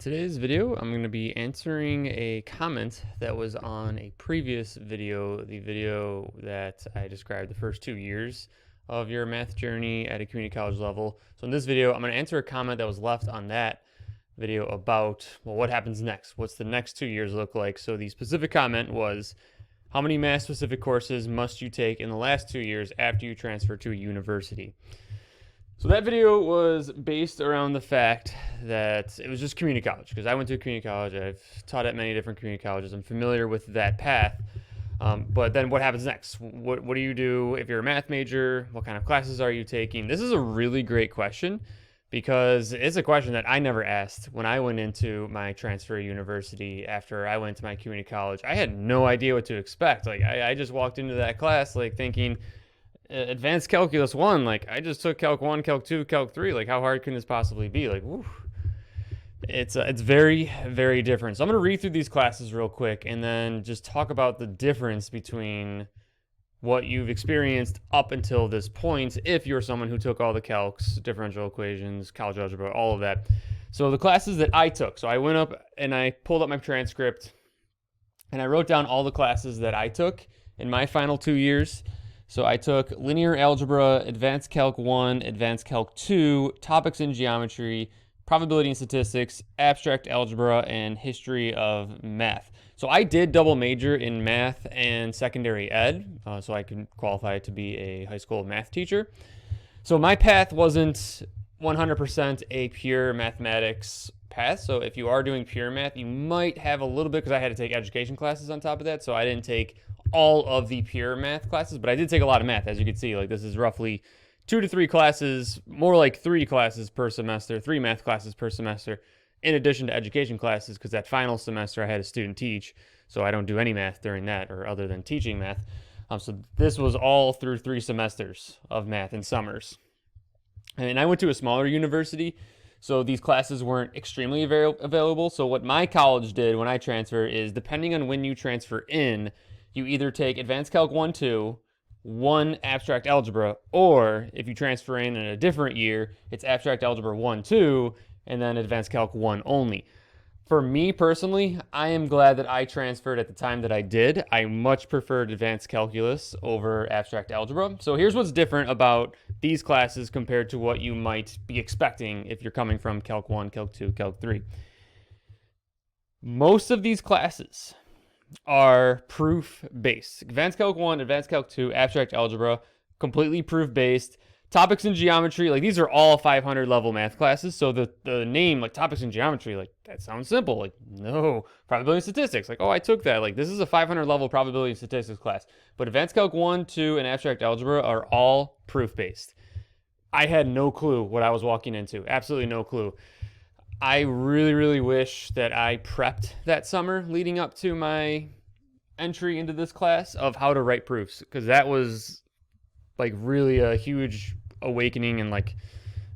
Today's video, I'm going to be answering a comment that was on a previous video, the video that I described the first 2 years of your math journey at a community college level. So in this video, I'm going to answer a comment that was left on that video about, well, what happens next? What's the next 2 years look like? So the specific comment was, how many math-specific courses must you take in the last 2 years after you transfer to a university? So that video was based around the fact that it was just community college, because I went to a community college. I've taught at many different community colleges. I'm familiar with that path. But then what happens next? What do you do if you're a math major? What kind of classes are you taking? This is a really great question because it's a question that I never asked when I went into my transfer university after I went to my community college. I had no idea what to expect. Like I just walked into that class like thinking, advanced calculus 1, like I just took calc 1, calc 2, calc 3, like how hard can this possibly be? Like, whew. It's very, very different. So I'm going to read through these classes real quick and then just talk about the difference between what you've experienced up until this point if you're someone who took all the calcs, differential equations, college algebra, all of that. So the classes that I took, so I went up and I pulled up my transcript and I wrote down all the classes that I took in my final 2 years. So I took linear algebra, advanced calc 1, advanced calc 2, topics in geometry, probability and statistics, abstract algebra, and history of math. So I did double major in math and secondary ed, so I could qualify to be a high school math teacher. So my path wasn't 100% a pure mathematics path. So if you are doing pure math, you might have a little bit, because I had to take education classes on top of that. So I didn't take all of the pure math classes, but I did take a lot of math. As you can see, like this is roughly 2 to 3 classes, more like 3 classes per semester, 3 math classes per semester, in addition to education classes, because that final semester I had a student teach, so I don't do any math during that or other than teaching math. So this was all through 3 semesters of math in summers. And I went to a smaller university, so these classes weren't extremely available. So what my college did when I transferred is, depending on when you transfer in, you either take advanced calc 1, 2, 1 abstract algebra, or if you transfer in a different year, it's abstract algebra 1, 2, and then advanced calc 1 only. For me personally, I am glad that I transferred at the time that I did. I much preferred advanced calculus over abstract algebra. So here's what's different about these classes compared to what you might be expecting if you're coming from calc 1, calc 2, calc 3. Most of these classes are proof-based. Advanced Calc 1, Advanced Calc 2, Abstract Algebra, completely proof-based. Topics in geometry, like these are all 500 level math classes. So the name, like topics in geometry, like that sounds simple. Like, no. Probability and statistics, like, oh, I took that. Like, this is a 500 level probability and statistics class. But Advanced Calc 1, 2, and Abstract Algebra are all proof-based. I had no clue what I was walking into. Absolutely no clue. I really, really wish that I prepped that summer leading up to my entry into this class of how to write proofs, because that was like really a huge awakening and like,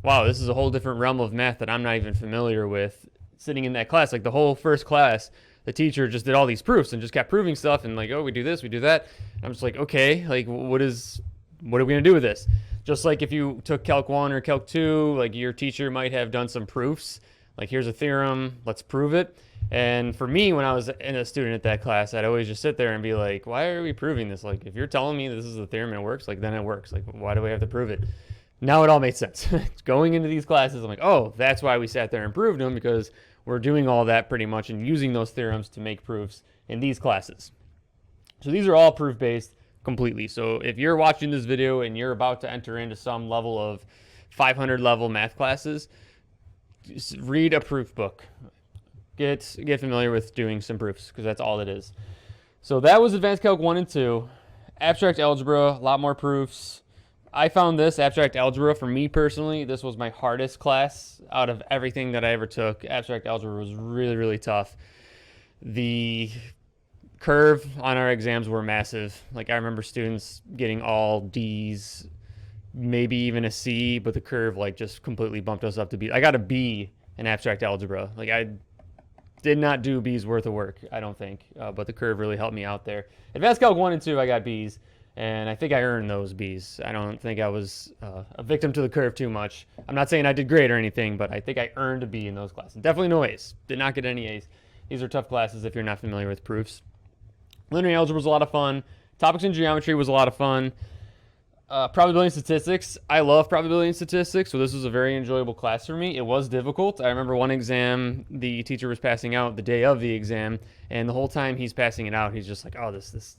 wow, this is a whole different realm of math that I'm not even familiar with. Sitting in that class, like the whole first class, the teacher just did all these proofs and just kept proving stuff and like, oh, we do this, we do that. And I'm just like, okay, like what are we gonna do with this? Just like if you took Calc 1 or Calc 2, like your teacher might have done some proofs. Like, here's a theorem, let's prove it. And for me, when I was a student at that class, I'd always just sit there and be like, why are we proving this? Like, if you're telling me this is the theorem and it works, like, then it works. Like, why do we have to prove it? Now it all made sense. Going into these classes, I'm like, oh, that's why we sat there and proved them, because we're doing all that pretty much and using those theorems to make proofs in these classes. So these are all proof-based completely. So if you're watching this video and you're about to enter into some level of 500 level math classes, read a proof book. Get familiar with doing some proofs, because that's all it is. So that was Advanced Calc 1 and 2. Abstract Algebra, a lot more proofs. I found this Abstract Algebra, for me personally, this was my hardest class out of everything that I ever took. Abstract Algebra was really, really tough. The curve on our exams were massive. Like, I remember students getting all D's, maybe even a C, but the curve like just completely bumped us up to B. I got a B in abstract algebra. Like, I did not do B's worth of work, I don't think, but the curve really helped me out there. Advanced Calc 1 and 2, I got B's, And I think I earned those B's. I don't think I was a victim to the curve too much. I'm not saying I did great or anything, but I think I earned a B in those classes. Definitely no A's. Did not get any A's. These are tough classes if you're not familiar with proofs. Linear algebra was a lot of fun. Topics in geometry was a lot of fun. Probability and statistics. I love probability and statistics, so this was a very enjoyable class for me. It was difficult. I remember one exam, the teacher was passing out the day of the exam, and the whole time he's passing it out, he's just like, oh, this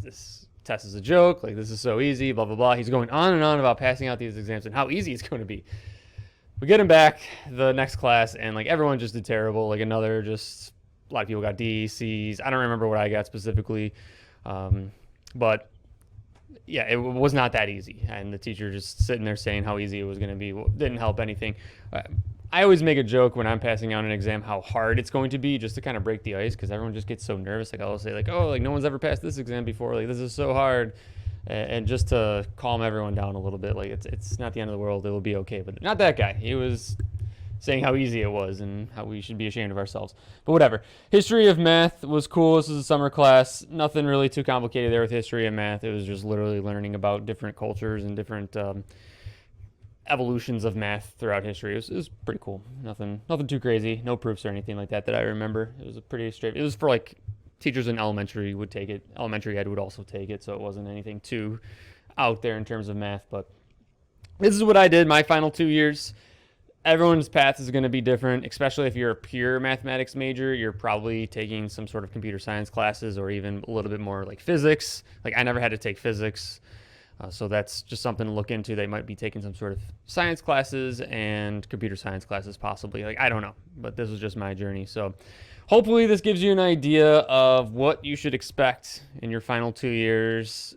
test is a joke. Like, this is so easy, blah, blah, blah. He's going on and on about passing out these exams and how easy it's going to be. We get him back the next class, and like everyone just did terrible. Like a lot of people got D's, C's. I don't remember what I got specifically, but yeah, it was not that easy. And the teacher just sitting there saying how easy it was going to be didn't help anything. I always make a joke when I'm passing out an exam how hard it's going to be, just to kind of break the ice, because everyone just gets so nervous. Like I'll say like, oh, like no one's ever passed this exam before. Like this is so hard. And just to calm everyone down a little bit, like it's not the end of the world. It will be okay. But not that guy. He was saying how easy it was and how we should be ashamed of ourselves. But whatever. History of math was cool. This is a summer class. Nothing really too complicated there with history and math. It was just literally learning about different cultures and different evolutions of math throughout history. It was pretty cool. Nothing too crazy. No proofs or anything like that I remember. It was a pretty straight. It was for like teachers in elementary would take it. Elementary ed would also take it, so it wasn't anything too out there in terms of math. But this is what I did my final 2 years. Everyone's path is going to be different, especially if you're a pure mathematics major. You're probably taking some sort of computer science classes or even a little bit more like physics. Like I never had to take physics. So that's just something to look into. They might be taking some sort of science classes and computer science classes possibly. Like I don't know, but this was just my journey. So hopefully this gives you an idea of what you should expect in your final 2 years.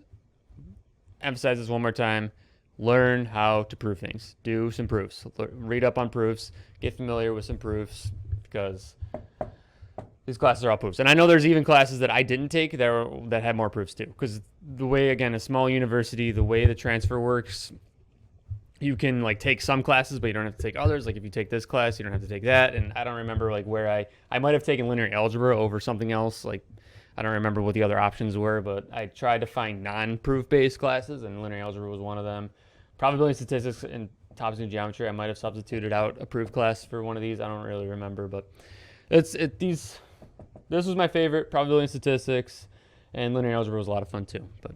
Emphasize this one more time. Learn how to prove things. Do some proofs. Read up on proofs. Get familiar with some proofs, because these classes are all proofs. And I know there's even classes that I didn't take that had more proofs too. Because the way, again, a small university, the way the transfer works, you can like take some classes, but you don't have to take others. Like if you take this class, you don't have to take that. And I don't remember like where I might have taken linear algebra over something else. Like I don't remember what the other options were, but I tried to find non-proof based classes, and linear algebra was one of them. Probability and statistics and topics in geometry, I might have substituted out a proof class for one of these. I don't really remember, but this was my favorite. Probability and statistics and linear algebra was a lot of fun too. But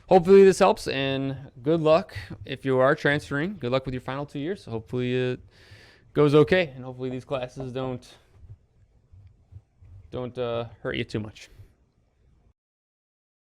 hopefully this helps, and good luck if you are transferring. Good luck with your final 2 years. Hopefully it goes okay, and hopefully these classes don't hurt you too much.